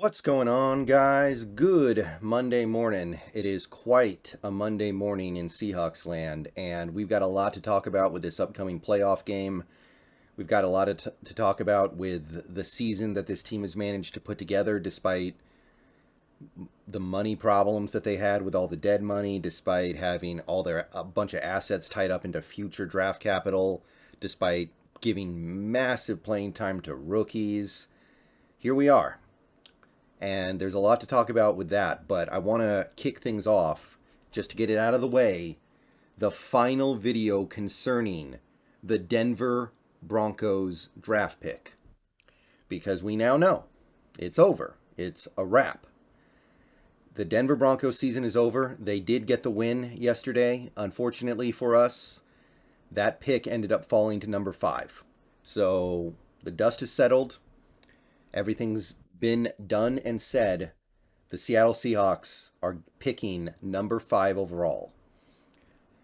What's going on, guys? Good Monday morning. It is quite a Monday morning in Seahawks land, and we've got a lot to talk about with this upcoming playoff game. We've got a lot to talk about with the season that this team has managed to put together despite the money problems that they had with all the dead money, despite having a bunch of assets tied up into future draft capital, despite giving massive playing time to rookies. Here we are. And there's a lot to talk about with that, but I want to kick things off, just to get it out of the way, the final video concerning the Denver Broncos draft pick. Because we now know it's over. It's a wrap. The Denver Broncos season is over. They did get the win yesterday. Unfortunately for us, that pick ended up falling to number 5. So the dust has settled. Everything's been done and said. The Seattle Seahawks are picking number 5 overall.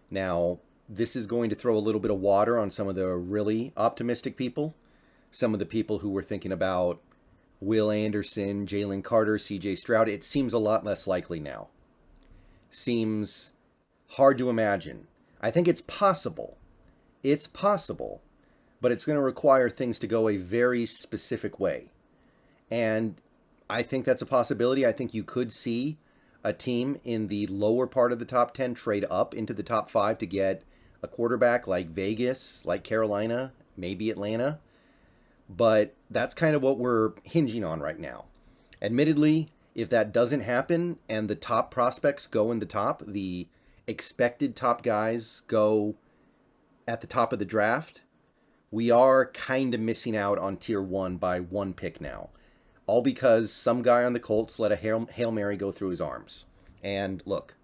Now, this is going to throw a little bit of water on some of the really optimistic people. Some of the people who were thinking about Will Anderson, Jalen Carter, CJ Stroud. It seems a lot less likely now. Seems hard to imagine. I think it's possible. It's possible, but it's going to require things to go a very specific way. And I think that's a possibility. I think you could see a team in the lower part of the top 10 trade up into the top 5 to get a quarterback like Vegas, like Carolina, maybe Atlanta. But that's kind of what we're hinging on right now. Admittedly, if that doesn't happen and the top prospects go in the top, the expected top guys go at the top of the draft, we are kind of missing out on tier 1 by 1 pick now. All because some guy on the Colts let a Hail Mary go through his arms. And look,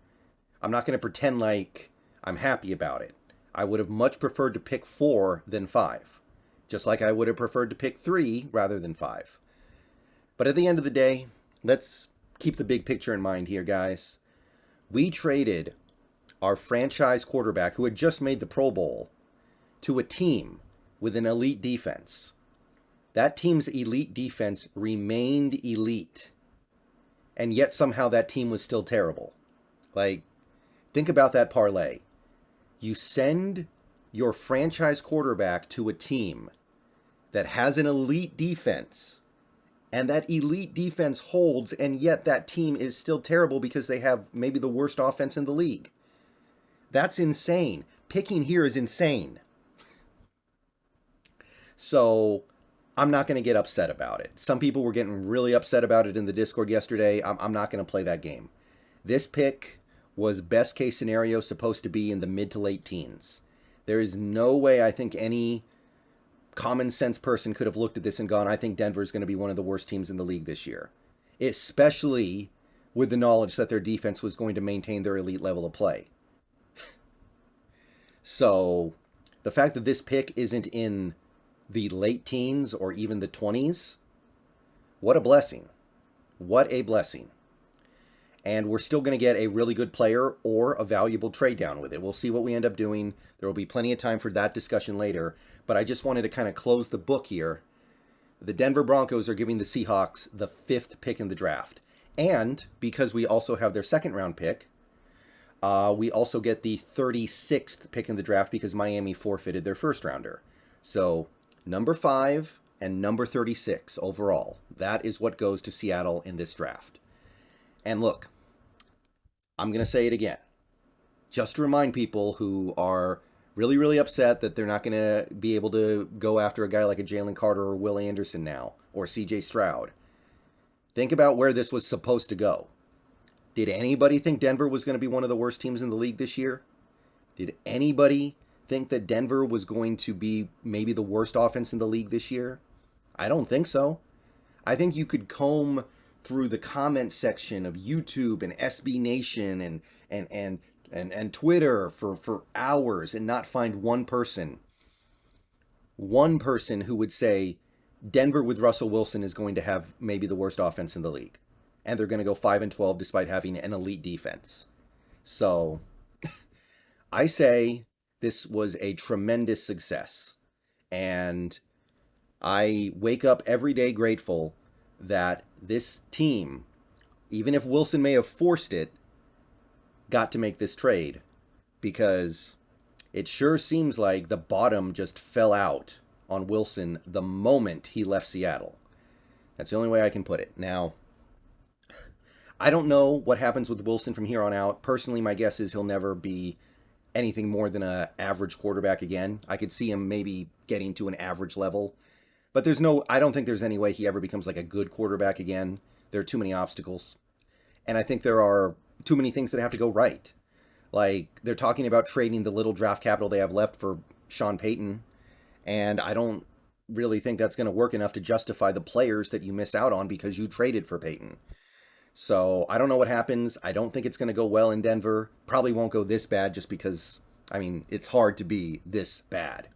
I'm not going to pretend like I'm happy about it. I would have much preferred to pick 4 than 5. Just like I would have preferred to pick 3 rather than 5. But at the end of the day, let's keep the big picture in mind here, guys. We traded our franchise quarterback, who had just made the Pro Bowl, to a team with an elite defense. That team's elite defense remained elite. And yet somehow that team was still terrible. Like, think about that parlay. You send your franchise quarterback to a team that has an elite defense, and that elite defense holds, and yet that team is still terrible because they have maybe the worst offense in the league. That's insane. Picking here is insane. So I'm not going to get upset about it. Some people were getting really upset about it in the Discord yesterday. I'm not going to play that game. This pick was best case scenario supposed to be in the mid to late teens. There is no way I think any common sense person could have looked at this and gone, I think Denver is going to be one of the worst teams in the league this year. Especially with the knowledge that their defense was going to maintain their elite level of play. So the fact that this pick isn't in the late teens or even the 20s, what a blessing. What a blessing. And we're still going to get a really good player or a valuable trade down with it. We'll see what we end up doing. There will be plenty of time for that discussion later. But I just wanted to kind of close the book here. The Denver Broncos are giving the Seahawks the 5th pick in the draft. And because we also have their 2nd round pick, we also get the 36th pick in the draft because Miami forfeited their 1st rounder. So number 5 and number 36 overall. That is what goes to Seattle in this draft. And look, I'm going to say it again. Just to remind people who are really, really upset that they're not going to be able to go after a guy like a Jalen Carter or Will Anderson now, or CJ Stroud. Think about where this was supposed to go. Did anybody think Denver was going to be one of the worst teams in the league this year? Did anybody think that Denver was going to be maybe the worst offense in the league this year? I don't think so. I think you could comb through the comment section of YouTube and SB Nation and Twitter for hours and not find one person who would say Denver with Russell Wilson is going to have maybe the worst offense in the league. And they're going to go 5-12 despite having an elite defense. So I say this was a tremendous success. And I wake up every day grateful that this team, even if Wilson may have forced it, got to make this trade, because it sure seems like the bottom just fell out on Wilson the moment he left Seattle. That's the only way I can put it. Now, I don't know what happens with Wilson from here on out. Personally, my guess is he'll never be anything more than an average quarterback again. I could see him maybe getting to an average level, but I don't think there's any way he ever becomes like a good quarterback again. There are too many obstacles. And I think there are too many things that have to go right. Like, they're talking about trading the little draft capital they have left for Sean Payton, and I don't really think that's going to work enough to justify the players that you miss out on because you traded for Payton. So I don't know what happens. I don't think it's going to go well in Denver. Probably won't go this bad just because, I mean, it's hard to be this bad.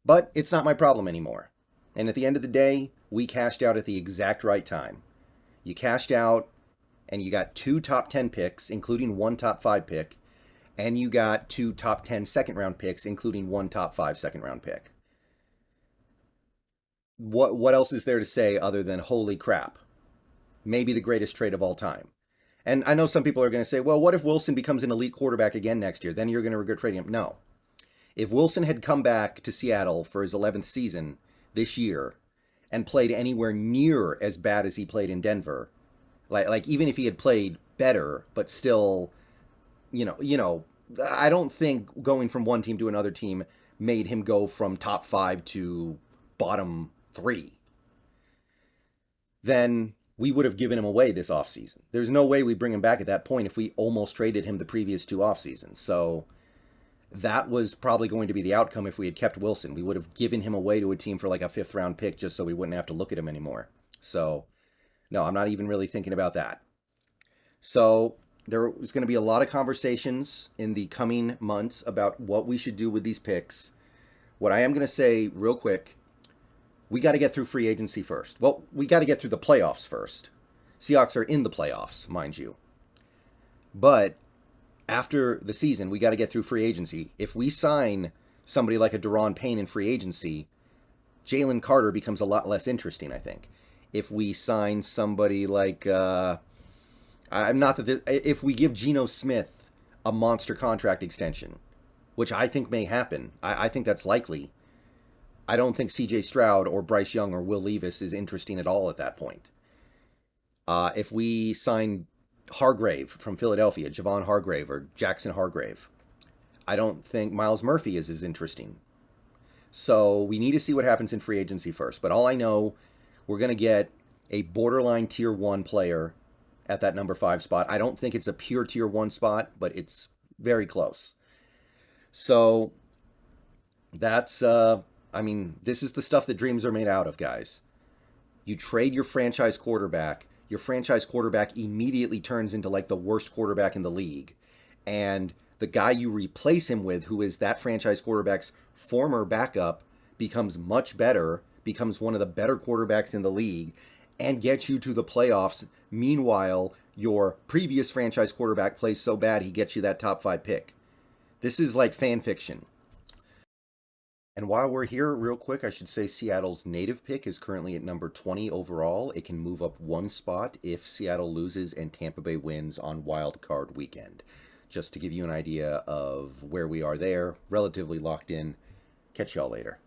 But it's not my problem anymore. And at the end of the day, we cashed out at the exact right time. You cashed out and you got 2 top 10 picks, including 1 top 5 pick, and you got 2 top 10 second round picks, including 1 top 5 second round pick. What else is there to say other than holy crap? Maybe the greatest trade of all time. And I know some people are going to say, well, what if Wilson becomes an elite quarterback again next year? Then you're going to regret trading him. No. If Wilson had come back to Seattle for his 11th season this year and played anywhere near as bad as he played in Denver, like even if he had played better, but still, I don't think going from one team to another team made him go from top 5 to bottom 3. Then we would have given him away this offseason. There's no way we bring him back at that point if we almost traded him the previous 2 offseasons. So that was probably going to be the outcome if we had kept Wilson. We would have given him away to a team for like a 5th round pick just so we wouldn't have to look at him anymore. So no, I'm not even really thinking about that. So there was going to be a lot of conversations in the coming months about what we should do with these picks. What I am going to say real quick, we got to get through free agency first. Well, we got to get through the playoffs first. Seahawks are in the playoffs, mind you. But after the season, we got to get through free agency. If we sign somebody like a Daron Payne in free agency, Jalen Carter becomes a lot less interesting, I think. If we sign somebody like, if we give Geno Smith a monster contract extension, which I think may happen, I think that's likely. I don't think C.J. Stroud or Bryce Young or Will Levis is interesting at all at that point. If we sign Hargrave from Philadelphia, Javon Hargrave or Jackson Hargrave, I don't think Miles Murphy is as interesting. So we need to see what happens in free agency first. But all I know, we're going to get a borderline tier 1 player at that number 5 spot. I don't think it's a pure tier 1 spot, but it's very close. So that's, this is the stuff that dreams are made out of, guys. You trade your franchise quarterback immediately turns into like the worst quarterback in the league. And the guy you replace him with, who is that franchise quarterback's former backup, becomes much better, becomes one of the better quarterbacks in the league, and gets you to the playoffs. Meanwhile, your previous franchise quarterback plays so bad he gets you that top 5 pick. This is like fan fiction. And while we're here, real quick, I should say Seattle's native pick is currently at number 20 overall. It can move up 1 spot if Seattle loses and Tampa Bay wins on Wild Card Weekend. Just to give you an idea of where we are there, relatively locked in. Catch y'all later.